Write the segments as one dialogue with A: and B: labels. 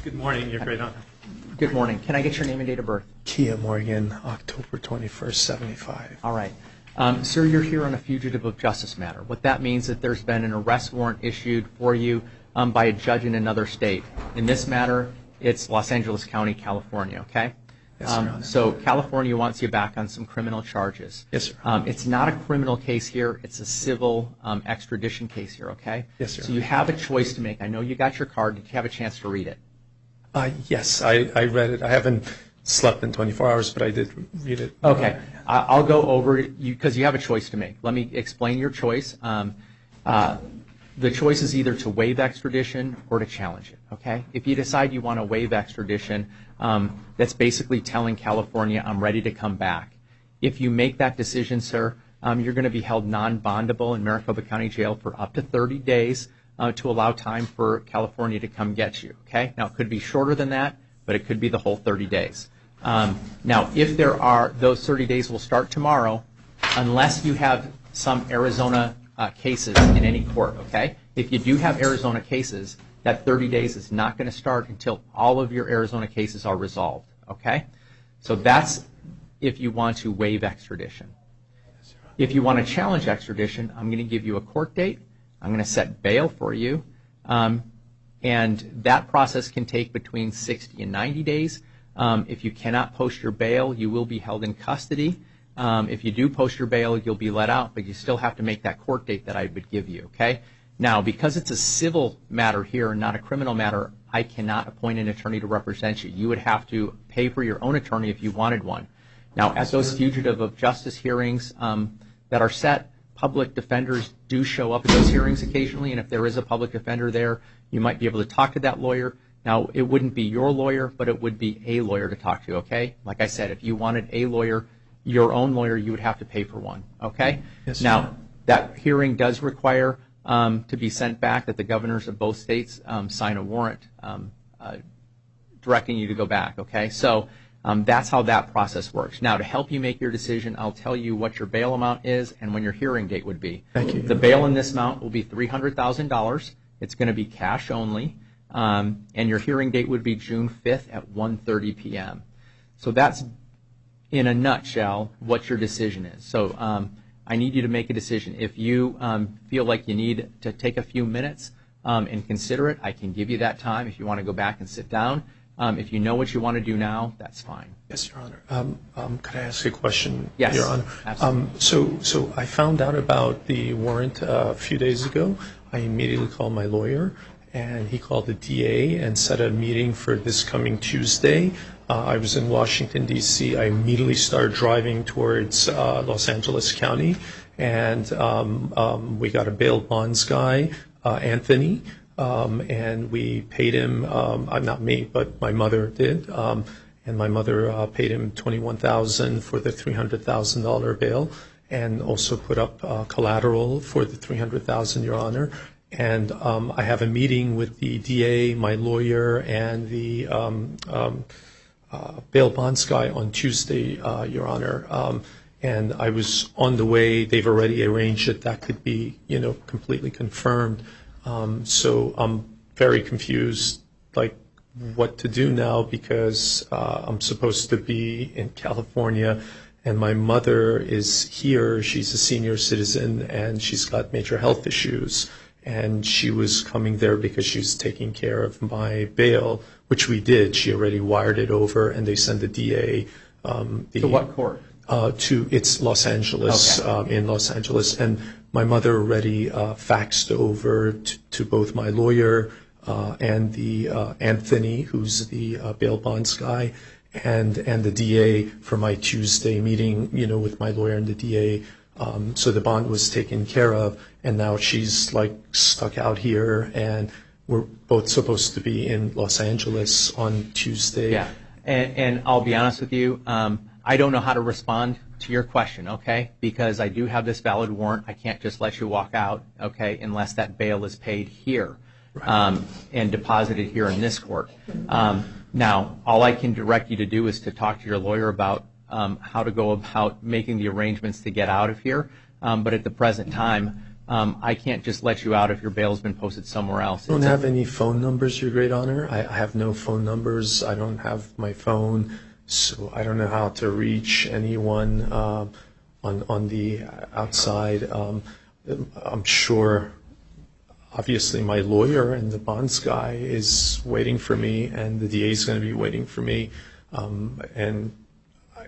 A: Good morning, Your Great Honor.
B: Good morning. Can I get your name and date of birth?
A: Keya Morgan, October 21st, 75.
B: All right. Sir, you're here on a fugitive of justice matter. What that means is that there's been an arrest warrant issued for you by a judge in another state. In this matter, it's Los Angeles County, California, okay?
A: Yes, Your Honor.
B: So California wants you back on some criminal charges.
A: Yes, Your Honor.
B: It's not a criminal case here. It's a civil extradition case here, okay?
A: Yes, Your
B: So you have a choice to make. I know you got your card. Did you have a chance to read it?
A: Yes, I read it. I haven't slept in 24 hours, but I did read it.
B: Okay. I'll go over you because you have a choice to make. Let me explain your choice. The choice is either to waive extradition or to challenge it, okay? If you decide you want to waive extradition, that's basically telling California, I'm ready to come back. If you make that decision, sir, you're going to be held non-bondable in Maricopa County Jail for up to 30 days to allow time for California to come get you, okay? Now, it could be shorter than that, but it could be the whole 30 days. Now, if there are, those 30 days will start tomorrow unless you have some Arizona cases in any court, okay? If you do have Arizona cases, that 30 days is not going to start until all of your Arizona cases are resolved, okay? So that's if you want to waive extradition. If you want to challenge extradition, I'm going to give you a court date. I'm going to set bail for you, and that process can take between 60 and 90 days. If you cannot post your bail, you will be held in custody. If you do post your bail, you'll be let out, but you still have to make that court date that I would give you, okay? Now, because it's a civil matter here and not a criminal matter, I cannot appoint an attorney to represent you. You would have to pay for your own attorney if you wanted one. Now, at those fugitive of justice hearings that are set, public defenders do show up at those hearings occasionally, and if there is a public defender there, you might be able to talk to that lawyer. Now, it wouldn't be your lawyer, but it would be a lawyer to talk to, okay? Like I said, if you wanted a lawyer, your own lawyer, you would have to pay for one, okay?
A: Yes,
B: now, that hearing does require to be sent back, that the governors of both states sign a warrant directing you to go back, okay? So that's how that process works. Now, to help you make your decision, I'll tell you what your bail amount is and when your hearing date would be.
A: Thank you.
B: The bail in this amount will be $300,000. It's going to be cash only, and your hearing date would be June 5th at 1:30 p.m. So that's, in a nutshell, what your decision is. So I need you to make a decision. If you feel like you need to take a few minutes and consider it, I can give you that time if you want to go back and sit down. If you know what you want to do now, that's fine.
A: Yes, Your Honor. Could I ask a question,
B: Yes,
A: Your Honor?
B: absolutely.
A: So I found out about the warrant a few days ago. I immediately called my lawyer, and he called the DA and set a meeting for this coming Tuesday. I was in Washington, D.C. I immediately started driving towards Los Angeles County, and we got a bail bonds guy, Anthony, and we paid him, not me, but my mother did, and my mother paid him $21,000 for the $300,000 bail, and also put up collateral for the $300,000, Your Honor. And I have a meeting with the DA, my lawyer, and the bail bonds guy on Tuesday, Your Honor. And I was on the way. They've already arranged it. That could be, completely confirmed. So I'm very confused, like, what to do now, because I'm supposed to be in California, and my mother is here. She's a senior citizen, and she's got major health issues. And she was coming there because she was taking care of my bail, which we did. She already wired it over, and they sent the DA.
B: To what court?
A: It's Los Angeles,
B: okay.
A: In Los Angeles. And my mother already faxed over to both my lawyer and the Anthony, who's the bail bonds guy, and the DA for my Tuesday meeting, with my lawyer and the DA. So the bond was taken care of, and now she's like stuck out here, and we're both supposed to be in Los Angeles on Tuesday.
B: Yeah, and I'll be honest with you, I don't know how to respond to your question, okay? Because I do have this valid warrant. I can't just let you walk out, okay, unless that bail is paid here, right, and deposited here in this court. Now, all I can direct you to do is to talk to your lawyer about how to go about making the arrangements to get out of here. But at the present time, I can't just let you out if your bail's been posted somewhere else.
A: I don't have any phone numbers, Your Great Honor. I have no phone numbers. I don't have my phone, so I don't know how to reach anyone on the outside. I'm sure, obviously, my lawyer and the bonds guy is waiting for me, and the DA is going to be waiting for me, and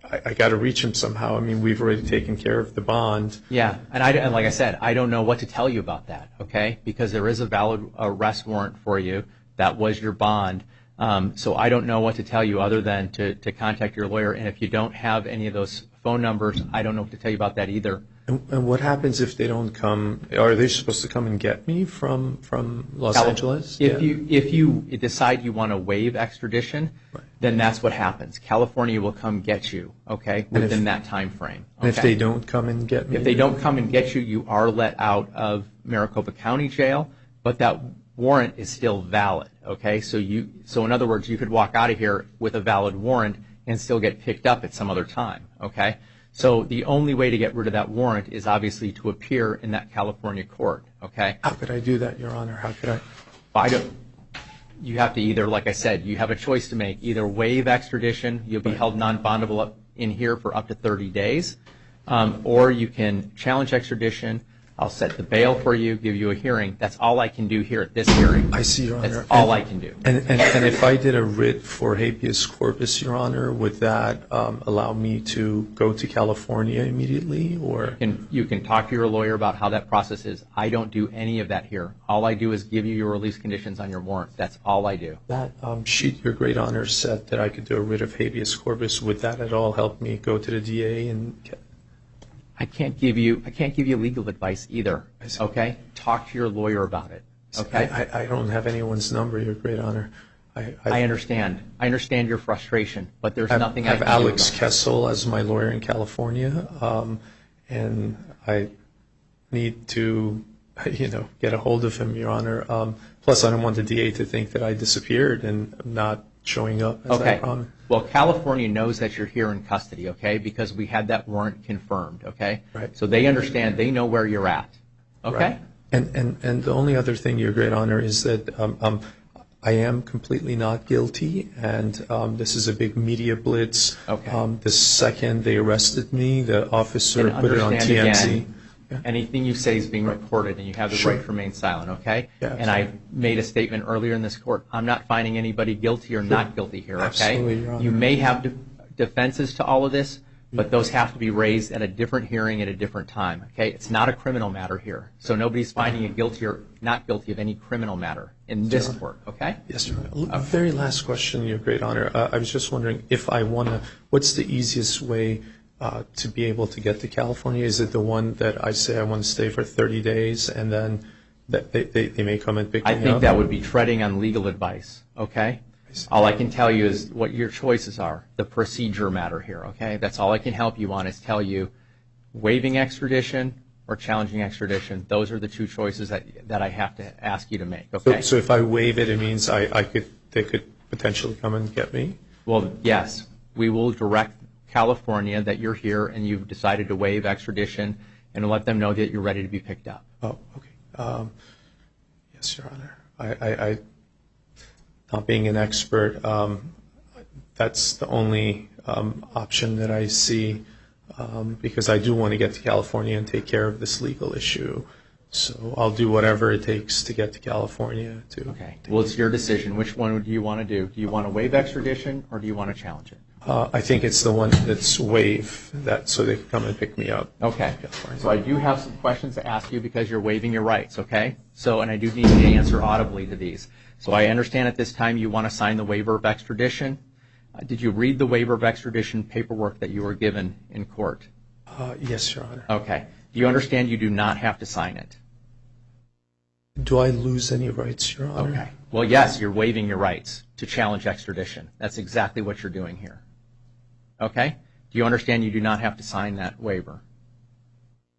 A: I got to reach him somehow. I mean, we've already taken care of the bond.
B: Yeah, and like I said, I don't know what to tell you about that, okay? Because there is a valid arrest warrant for you. That was your bond. So I don't know what to tell you other than to contact your lawyer. And if you don't have any of those phone numbers, I don't know what to tell you about that either.
A: And what happens if they don't come? Are they supposed to come and get me from Los Angeles?
B: If you decide you want to waive extradition, then that's what happens. California will come get you, okay, within that time frame. Okay?
A: And if they don't come and get me?
B: If they don't come and get you, you are let out of Maricopa County Jail, but that warrant is still valid, okay? So in other words, you could walk out of here with a valid warrant and still get picked up at some other time, okay? So the only way to get rid of that warrant is obviously to appear in that California court, okay?
A: How could I do that, Your Honor? How could I?
B: You have to either, like I said, you have a choice to make. Either waive extradition, you'll be held non-bondable in here for up to 30 days, or you can challenge extradition. I'll set the bail for you, give you a hearing. That's all I can do here at this hearing.
A: I see, Your Honor.
B: That's all I can do.
A: And if I did a writ for habeas corpus, Your Honor, would that allow me to go to California immediately, or?
B: You can talk to your lawyer about how that process is. I don't do any of that here. All I do is give you your release conditions on your warrant. That's all I do.
A: That sheet, Your Great Honor, said that I could do a writ of habeas corpus. Would that at all help me go to the DA and get?
B: I can't give you legal advice either. Okay? Talk to your lawyer about it. Okay?
A: I don't have anyone's number, Your Great Honor.
B: I understand. I understand your frustration, but there's nothing I can do.
A: I have Alex Kessel as my lawyer in California, and I need to, get a hold of him, Your Honor. Plus, I don't want the DA to think that I disappeared and I'm not showing up as I promised.
B: Well, California knows that you're here in custody, okay, because we had that warrant confirmed, okay?
A: Right.
B: So they understand. They know where you're at, okay?
A: Right. And the only other thing, Your Great Honor, is that I am completely not guilty, and this is a big media blitz.
B: Okay.
A: The second they arrested me, the officer
B: And
A: put it on
B: understand
A: TMZ.
B: again, anything you say is being recorded, and you have the right to remain silent, okay?
A: Yeah,
B: and I made a statement earlier in this court. I'm not finding anybody guilty or not guilty here, okay?
A: Absolutely, Your Honor.
B: You may have defenses to all of this, but those have to be raised at a different hearing at a different time, okay? It's not a criminal matter here, so nobody's finding you guilty or not guilty of any criminal matter in this court, okay?
A: Yes, Your Honor. Very last question, Your Great Honor. I was just wondering if I want to, what's the easiest way to be able to get to California? Is it the one that I say I want to stay for 30 days and then that they may come and pick me up?
B: I think that would be treading on legal advice, okay? All I can tell you is what your choices are, the procedure matter here, okay? That's all I can help you on is tell you waiving extradition or challenging extradition. Those are the two choices that I have to ask you to make, okay?
A: So if I waive it, it means they could potentially come and get me?
B: Well, yes. We will direct California that you're here and you've decided to waive extradition and let them know that you're ready to be picked up.
A: Oh, okay. Yes, Your Honor. I not being an expert, that's the only option that I see because I do want to get to California and take care of this legal issue. So I'll do whatever it takes to get to California.
B: Okay. Well, it's your decision. Which one do you want to do? Do you want to waive extradition or do you want to challenge it?
A: I think it's the one that's waive, so they can come and pick me up.
B: Okay. So I do have some questions to ask you because you're waiving your rights, okay? And I do need you to answer audibly to these. So I understand at this time you want to sign the waiver of extradition. Did you read the waiver of extradition paperwork that you were given in court?
A: Yes, Your Honor.
B: Okay. Do you understand you do not have to sign it?
A: Do I lose any rights, Your Honor?
B: Okay. Well, yes, you're waiving your rights to challenge extradition. That's exactly what you're doing here. Okay? Do you understand you do not have to sign that waiver?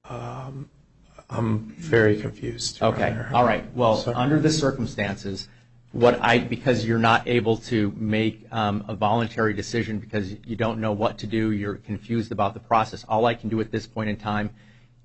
A: I'm very confused, Your
B: Okay.
A: Honor.
B: All right. Well,
A: Sorry.
B: under the circumstances, because you're not able to make a voluntary decision because you don't know what to do, you're confused about the process, all I can do at this point in time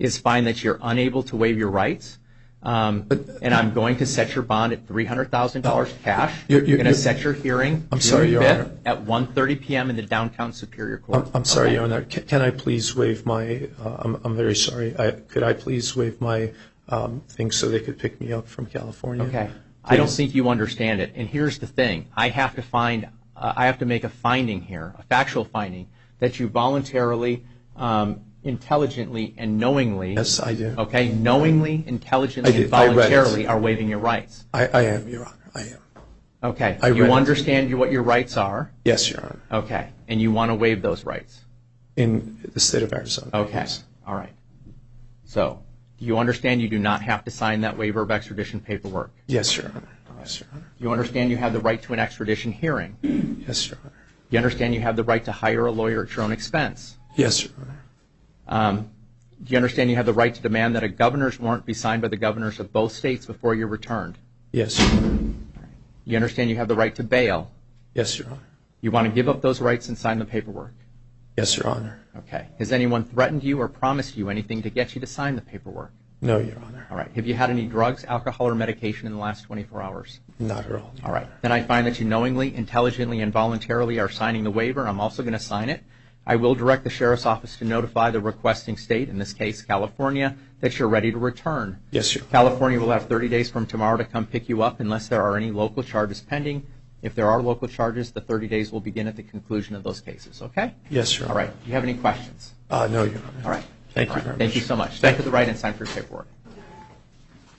B: is find that you're unable to waive your rights, and I'm going to set your bond at $300,000 cash. You're going to set your hearing June 5th at 1:30 p.m. in the downtown Superior Court.
A: I'm sorry, Your Honor. Can I please waive my, I'm very sorry. Could I please waive my thing so they could pick me up from California?
B: Okay.
A: Please.
B: I don't think you understand it. And here's the thing. I have to make a finding here, a factual finding, that you voluntarily, intelligently, and knowingly.
A: Yes, I do.
B: Okay, knowingly, intelligently, and voluntarily are waiving your rights.
A: I am, Your Honor. I am.
B: Okay. You understand what your rights are?
A: Yes, Your Honor.
B: Okay. And you want to waive those rights?
A: In the state of Arizona.
B: Okay.
A: Yes.
B: All right. So, do you understand you do not have to sign that waiver of extradition paperwork?
A: Yes, Your Honor. Yes, Your Honor.
B: You understand you have the right to an extradition hearing?
A: Yes, Your Honor.
B: You understand you have the right to hire a lawyer at your own expense?
A: Yes, Your Honor.
B: Do you understand you have the right to demand that a governor's warrant be signed by the governors of both states before you're returned?
A: Yes, Your Honor.
B: You understand you have the right to bail?
A: Yes, Your Honor.
B: You want to give up those rights and sign the paperwork?
A: Yes, Your Honor.
B: Okay. Has anyone threatened you or promised you anything to get you to sign the paperwork?
A: No, Your Honor.
B: All right. Have you had any drugs, alcohol, or medication in the last 24 hours?
A: Not at all.
B: All right. Then I find that you knowingly, intelligently, and voluntarily are signing the waiver. I'm also going to sign it. I will direct the Sheriff's Office to notify the requesting state, in this case California, that you're ready to return.
A: Yes, Your Honor.
B: California will have 30 days from tomorrow to come pick you up unless there are any local charges pending. If there are local charges, the 30 days will begin at the conclusion of those cases, okay?
A: Yes, Your Honor.
B: All right. Do you have any questions?
A: No, Your Honor.
B: All right.
A: Thank you
B: All right.
A: very much.
B: Thank you so much. Thank you for the right and sign for your paperwork.